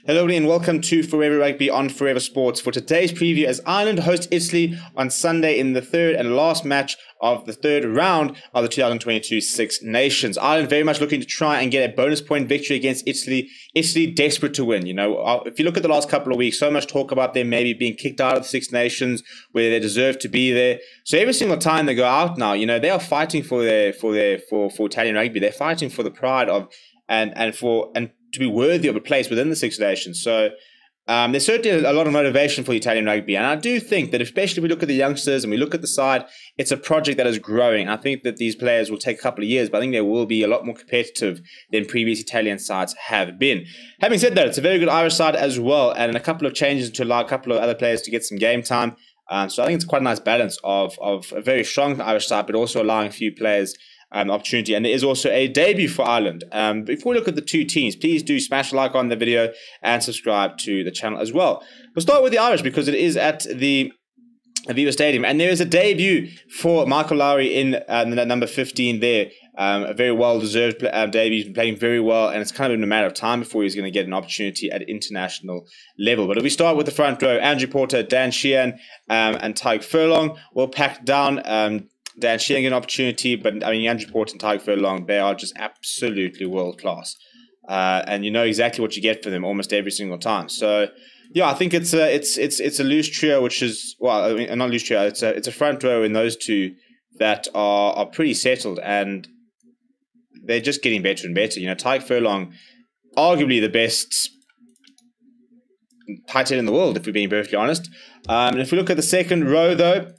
Hello everybody and welcome to Forever Rugby on Forever Sports for today's preview as Ireland host Italy on Sunday in the third and last match of the third round of the 2022 Six Nations. Ireland very much looking to try and get a bonus point victory against Italy. Italy desperate to win. You know, if you look at the last couple of weeks, so much talk about them maybe being kicked out of the Six Nations where they deserve to be there. So every single time they go out now, you know, they are fighting for Italian rugby. They're fighting for the pride of and to be worthy of a place within the Six Nations. So there's certainly a lot of motivation for Italian rugby. And I do think that especially if we look at the youngsters and we look at the side, it's a project that is growing. I think that these players will take a couple of years, but I think they will be a lot more competitive than previous Italian sides have been. Having said that, it's a very good Irish side as well, and a couple of changes to allow a couple of other players to get some game time. So I think it's quite a nice balance of a very strong Irish side, but also allowing a few players opportunity. And there is also a debut for Ireland. Before we look at the two teams, please do smash a like on the video and subscribe to the channel as well. We'll start with the Irish because it is at the Aviva Stadium, and there is a debut for Michael Lowry in the number 15 there. A very well-deserved debut. He's been playing very well, and it's kind of been a matter of time before he's going to get an opportunity at international level. But if we start with the front row, Andrew Porter, Dan Sheehan, and Tyke Furlong will pack down. Dan Sheehan an opportunity, but I mean Andrew Porter and Tyke Furlong, they are just absolutely world class, and you know exactly what you get for them almost every single time. So yeah, I think it's a loose trio, which is I mean, not loose trio. It's a front row in those two that are pretty settled, and they're just getting better and better. You know, Tyke Furlong, arguably the best tight end in the world, if we're being perfectly honest. And if we look at the second row, though.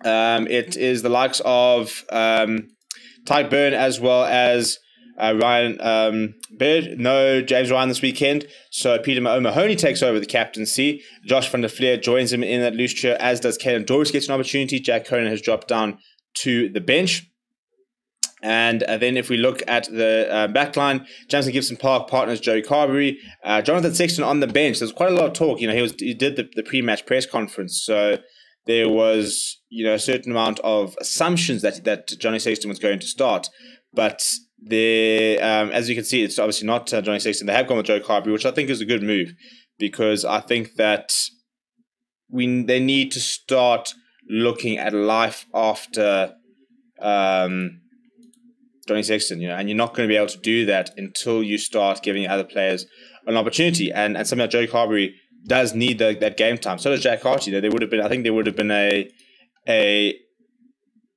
It is the likes of Tyke Byrne as well as Ryan Baird. No James Ryan this weekend, so Peter O'Mahony takes over the captaincy. Josh van der Fleer joins him in that loose trio, as does Caelan Doris gets an opportunity. Jack Conan has dropped down to the bench. And then if we look at the backline, Jamison Gibson Park partners Joey Carberry, Jonathan Sexton on the bench. There's quite a lot of talk. You know, he did the pre-match press conference, so there was, you know, a certain amount of assumptions that Johnny Sexton was going to start. But as you can see, it's obviously not Johnny Sexton. They have gone with Joe Carberry, which I think is a good move, because I think that they need to start looking at life after Johnny Sexton, you know, and you're not going to be able to do that until you start giving other players an opportunity. And something like Joe Carberry does need that game time. So does Jack Harty. There would have been, I think, there would have been an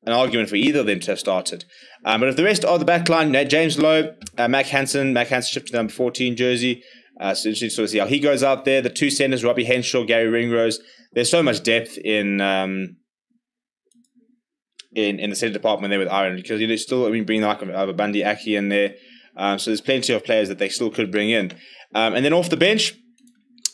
argument for either of them to have started. But if the rest of the back line, James Lowe, Mac Hansen shifted to the number 14 jersey. So interesting to sort of see how he goes out there. The two centers, Robbie Henshaw, Gary Ringrose. There's so much depth in the centre department there with Ireland, because you still, I mean, bring the like of Bundy Aki in there. So there's plenty of players that they still could bring in. And then off the bench.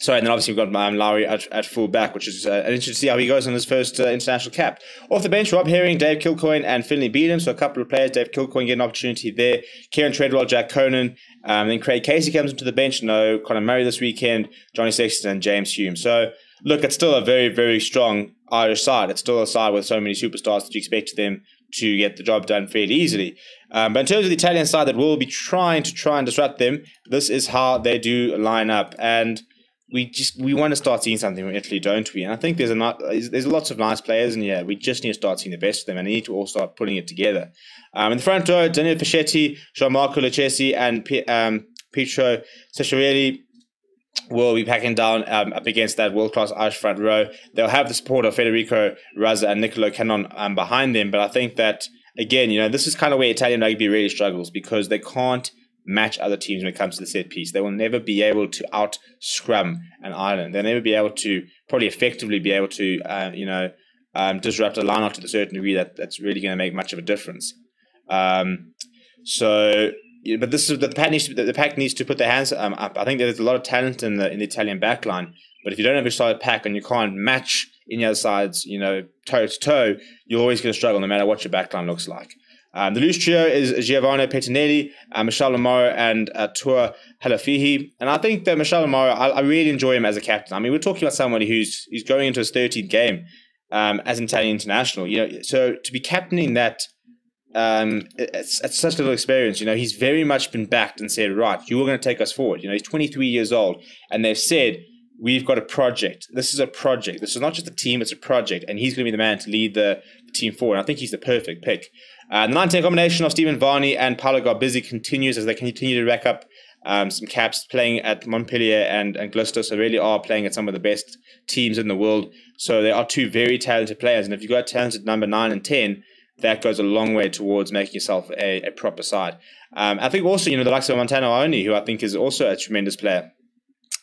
Sorry, and then obviously we've got Lowry at full back, which is interesting to see how he goes on his first international cap. Off the bench, Rob Herring, Dave Kilcoyne, and Finlay Beedham. So a couple of players. Dave Kilcoyne get an opportunity there. Kieran Treadwell, Jack Conan. Then Craig Casey comes into the bench. No Conor Murray this weekend. Johnny Sexton and James Hume. So look, it's still a very, very strong Irish side. It's still a side with so many superstars that you expect them to get the job done fairly easily. But in terms of the Italian side that will be trying and disrupt them, this is how they do line up. And we want to start seeing something from Italy, don't we? And I think there's lots of nice players, and yeah, we just need to start seeing the best of them, and they need to all start putting it together. In the front row, Daniel Fischetti, Jean-Marco Lucchesi, and Pietro Ceccarelli will be packing down up against that world-class Irish front row. They'll have the support of Federico Razza and Nicolo Cannon behind them, but I think that, again, you know, this is kind of where Italian rugby really struggles, because they can't match other teams when it comes to the set piece. They will never be able to out scrum an Ireland. They'll never be able to probably effectively be able to disrupt a line out to a certain degree that's really going to make much of a difference. But this is the pack needs to put their hands up. I think there's a lot of talent in the Italian backline, but if you don't have a solid pack and you can't match any other sides, you know, toe to toe, you're always going to struggle no matter what your backline looks like. The loose trio is Giovanni Pettinelli, Michel Lamaro, and Tua Halafihi. And I think that Michel Lamaro, I really enjoy him as a captain. I mean, we're talking about somebody who's going into his 13th game as an Italian international. You know, so to be captaining that it's such little experience. You know, he's very much been backed and said, right, you are going to take us forward. You know, he's 23 years old, and they've said, we've got a project. This is a project. This is not just a team, it's a project, and he's going to be the man to lead the team forward. And I think he's the perfect pick. The 19 combination of Stephen Varney and Paolo Garbizzi continues as they continue to rack up some caps, playing at Montpellier and Gloucester, so really are playing at some of the best teams in the world. So they are two very talented players, and if you've got talented number 9 and 10, that goes a long way towards making yourself a proper side. I think also, you know, the likes of Montano Ioni, who I think is also a tremendous player.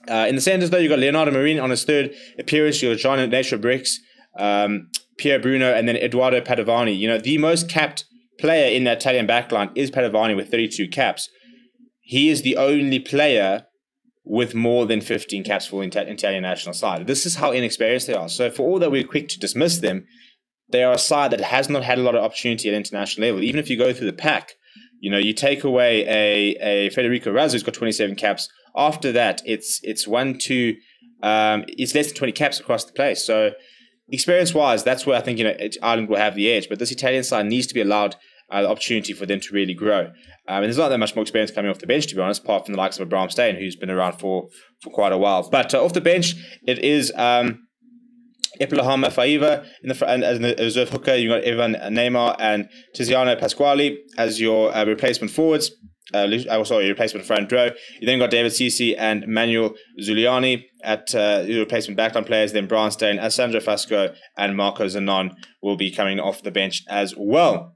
In the centres, though, you've got Leonardo Marin on his third appearance. You've got John Nature Bricks, Pierre Bruno, and then Eduardo Padovani. You know, the most capped player in that Italian backline is Padovani with 32 caps. He is the only player with more than 15 caps for the Italian national side. This is how inexperienced they are. So for all that we're quick to dismiss them, they are a side that has not had a lot of opportunity at international level. Even if you go through the pack, you know, you take away a Federico Razzo who's got 27 caps. After that, it's less than 20 caps across the place. So experience-wise, that's where I think, you know, Ireland will have the edge. But this Italian side needs to be allowed the opportunity for them to really grow. And there's not that much more experience coming off the bench, to be honest, apart from the likes of Abraham Steyn, who's been around for quite a while. But off the bench, it is Epilahama Faiva and as the reserve hooker. You've got Evan Neymar and Tiziano Pasquale as your replacement forwards. Your replacement front row. You then got David Sisi and Manuel Zuliani at your replacement backline players. Then Brian Steyn, Alessandro Fasco, and Marco Zanon will be coming off the bench as well.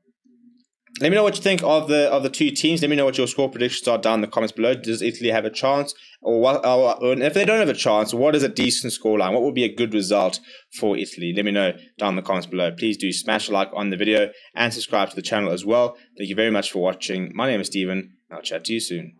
Let me know what you think of the two teams. Let me know what your score predictions are down in the comments below. Does Italy have a chance? Or if they don't have a chance, what is a decent scoreline? What would be a good result for Italy? Let me know down in the comments below. Please do smash a like on the video and subscribe to the channel as well. Thank you very much for watching. My name is Steven. I'll chat to you soon.